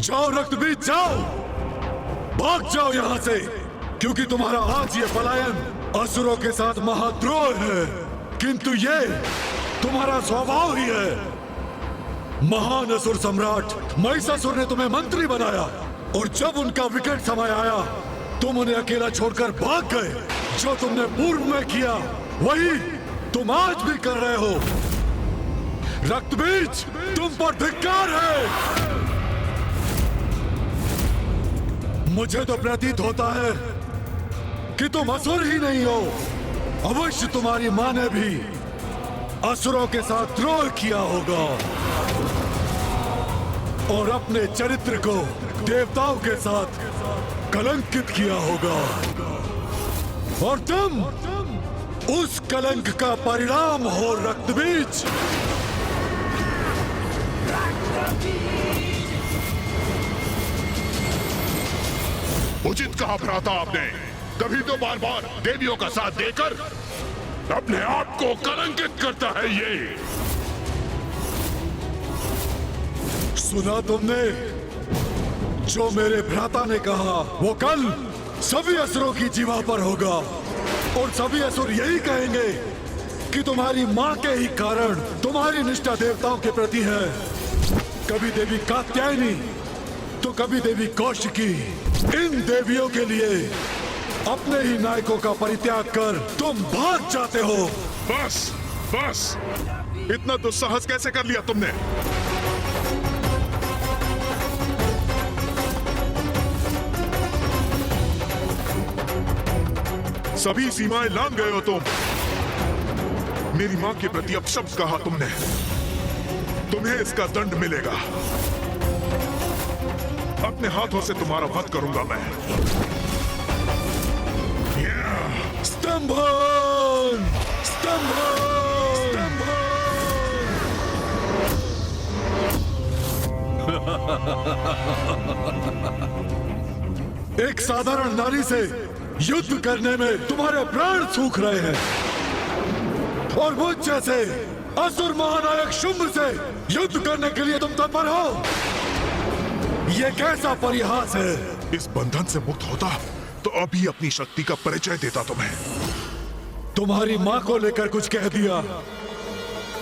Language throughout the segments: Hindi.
जाओ रक्तबीज जाओ, भाग जाओ यहां से, क्योंकि तुम्हारा आज ये पलायन असुरों के साथ महाद्रोह है। किंतु ये तुम्हारा स्वभाव ही है। महान असुर सम्राट महिषासुर ने तुम्हें मंत्री बनाया और जब उनका विकट समय आया तुम उन्हें अकेला छोड़कर भाग गए। जो तुमने पूर्व में किया वही तुम आज भी कर रहे हो। रक्तबीज, तुम पर धिक्कार है। मुझे तो प्रतीत होता है कि तुम असुर ही नहीं हो। अवश्य तुम्हारी मां ने भी असुरों के साथ द्रोह किया होगा और अपने चरित्र को देवताओं के साथ कलंकित किया होगा, और तुम उस कलंक का परिणाम हो रक्तबीज। उचित कहा भ्राता आपने, तभी तो बार बार देवियों का साथ देकर अपने आप को कलंकित करता है ये। सुना तुमने जो मेरे भ्राता ने कहा, वो कल सभी असुरों की जीवा पर होगा और सभी असुर यही कहेंगे कि तुम्हारी मां के ही कारण तुम्हारी निष्ठा देवताओं के प्रति है। कभी देवी कात्यायनी तो कभी देवी कौशिकी। इन देवियों के लिए अपने ही नायकों का परित्याग कर तुम भाग जाते हो। बस बस, इतना दुस्साहस कैसे कर लिया तुमने? सभी सीमाएं लांघ गए हो तुम। मेरी मां के प्रति अपशब्द कहा तुमने, तुम्हें इसका दंड मिलेगा। अपने हाथों से तुम्हारा वध करूंगा मैं। स्तंभन! स्तंभन! एक साधारण नारी से युद्ध करने में तुम्हारे प्राण सूख रहे हैं और मुझ जैसे असुर महानायक शुंभ से युद्ध करने के लिए तुम तत्पर हो। यह कैसा परिहास है? इस बंधन से मुक्त होता तो अभी अपनी शक्ति का परिचय देता तुम्हें। तुम्हारी मां को लेकर कुछ कह दिया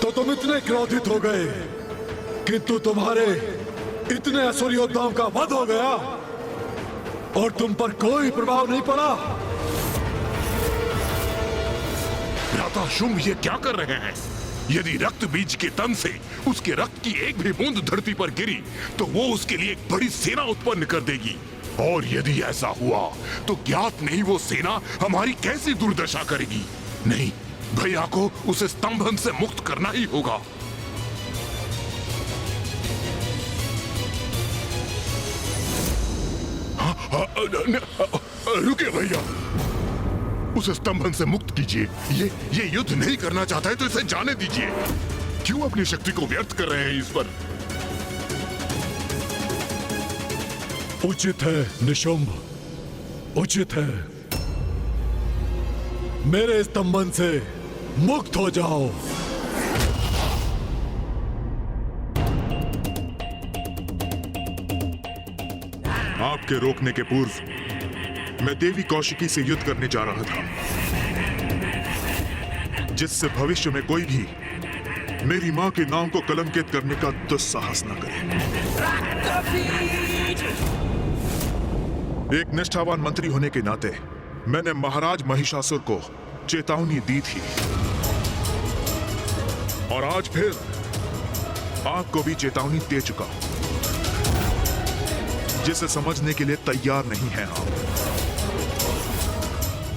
तो तुम इतने क्रोधित हो गए, किंतु तुम्हारे इतने असुर योद्धाओं का वध हो गया और तुम पर कोई प्रभाव नहीं पड़ा। भ्राता शुंभ ये क्या कर रहे हैं? यदि रक्त बीज के तन से उसके रक्त की एक भी बूंद धरती पर गिरी तो वो उसके लिए एक बड़ी सेना उत्पन्न कर देगी, और यदि ऐसा हुआ तो ज्ञात नहीं वो सेना हमारी कैसी दुर्दशा करेगी। नहीं, भैया को उसे स्तंभन से मुक्त करना ही होगा। रुके भैया, उसे स्तंभन से मुक्त कीजिए। ये युद्ध नहीं करना चाहता है तो इसे जाने दीजिए। क्यों अपनी शक्ति को व्यर्थ कर रहे हैं इस पर? उचित है निशुंभ, उचित है। मेरे स्तंभन से मुक्त हो जाओ। आपके रोकने के पूर्व मैं देवी कौशिकी से युद्ध करने जा रहा था, जिससे भविष्य में कोई भी मेरी मां के नाम को कलंकित करने का दुस्साहस न करे। एक निष्ठावान मंत्री होने के नाते मैंने महाराज महिषासुर को चेतावनी दी थी, और आज फिर आपको भी चेतावनी दे चुका हूं, जिसे समझने के लिए तैयार नहीं हैं आप।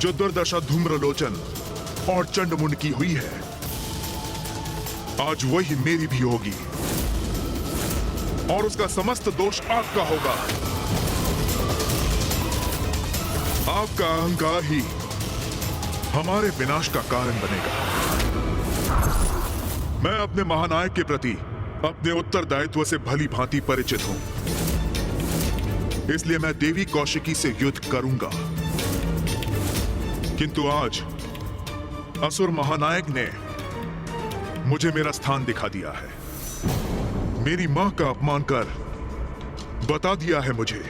जो दुर्दशा धूम्रलोचन और चंडमुंड की हुई है, आज वही मेरी भी होगी, और उसका समस्त दोष आपका होगा। आपका अहंकार ही हमारे विनाश का कारण बनेगा। मैं अपने महानायक के प्रति अपने उत्तरदायित्व से भली भांति परिचित हूं, इसलिए मैं देवी कौशिकी से युद्ध करूंगा। किंतु आज असुर महानायक ने मुझे मेरा स्थान दिखा दिया है। मेरी मां का अपमान कर बता दिया है मुझे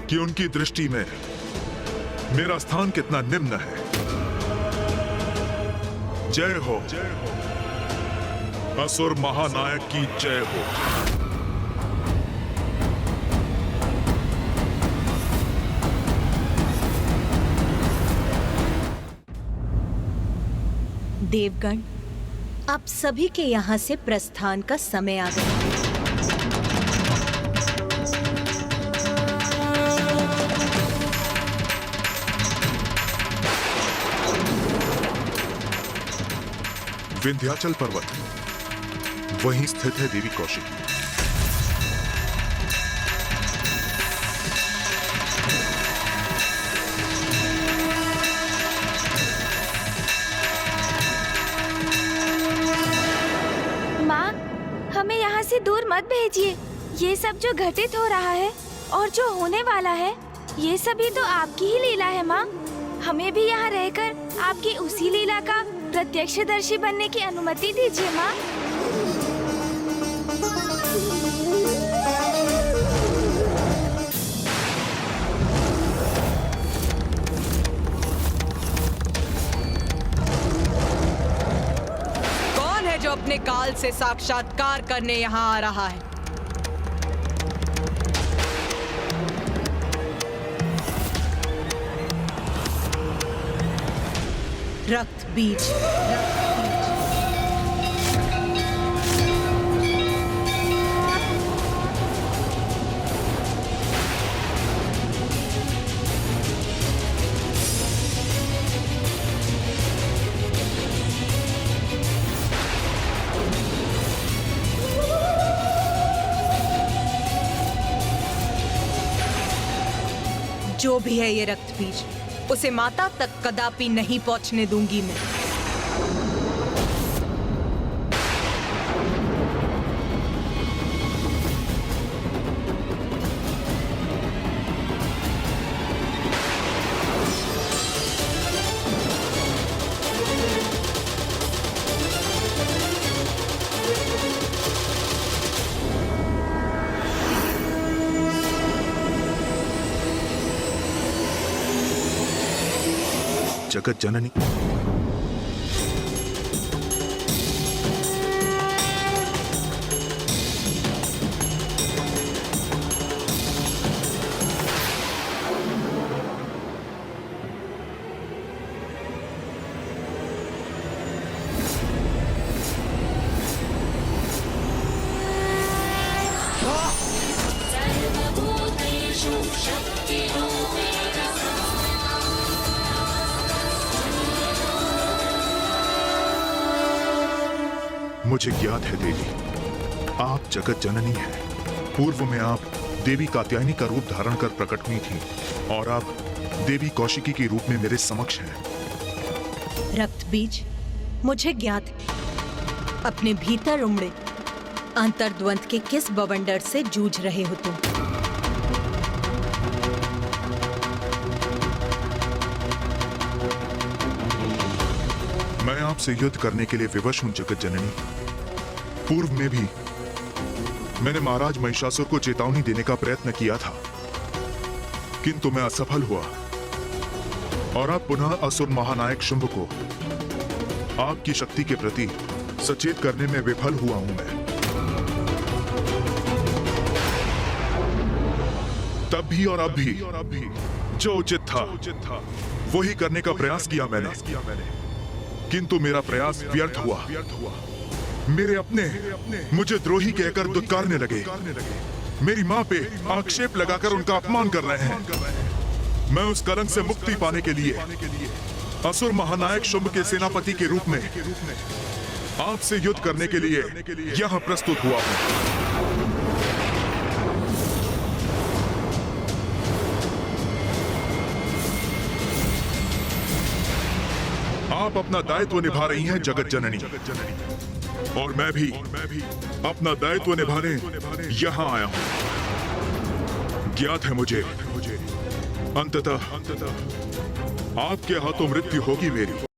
कि उनकी दृष्टि में मेरा स्थान कितना निम्न है। जय हो, असुर महानायक की जय हो। देवगण, आप सभी के यहाँ से प्रस्थान का समय आ गया। विंध्याचल पर्वत, वहीं स्थित है देवी कौशिकी। माँ, हमें यहाँ से दूर मत भेजिए। ये सब जो घटित हो रहा है और जो होने वाला है, ये सभी तो आपकी ही लीला है माँ। हमें भी यहाँ रहकर आपकी उसी लीला का प्रत्यक्षदर्शी बनने की अनुमति दीजिए माँ। कौन है जो अपने काल से साक्षात्कार करने यहाँ आ रहा है? रक्त बीज। जो भी है ये रक्त बीज, उसे माता तक कदापि नहीं पहुंचने दूंगी मैं। जगत जननी, मुझे ज्ञात है देवी, आप जगत जननी हैं। पूर्व में आप देवी कात्यायनी का रूप धारण कर प्रकट हुई थीं और आप देवी कौशिकी के रूप में मेरे समक्ष हैं। रक्त बीज, मुझे ज्ञात है अपने भीतर उमड़े अंतर्द्वंद के किस बवंडर से जूझ रहे हो तुम। मैं आपसे युद्ध करने के लिए विवश हूं जगत जननी। पूर्व में भी मैंने महाराज महिषासुर को चेतावनी देने का प्रयत्न किया था, किंतु मैं असफल हुआ और अब पुनः असुर महानायक शुंभ को आपकी शक्ति के प्रति सचेत करने में विफल हुआ हूं मैं। तब भी और अब भी जो उचित था वही करने का प्रयास किया मैंने, किंतु मेरा प्रयास व्यर्थ हुआ। मेरे अपने मुझे द्रोही कहकर दुत्कारने लगे, मेरी मां पे आक्षेप लगाकर उनका अपमान कर रहे हैं। मैं उस कलंक से मुक्ति पाने के लिए असुर महानायक शुंभ के सेनापति के रूप में आपसे युद्ध करने के लिए यहां प्रस्तुत हुआ हूं। आप अपना दायित्व निभा रही हैं जगत जननी, और मैं भी अपना दायित्व निभाने यहां आया हूं। ज्ञात है मुझे अंततः आपके हाथों मृत्यु होगी मेरी।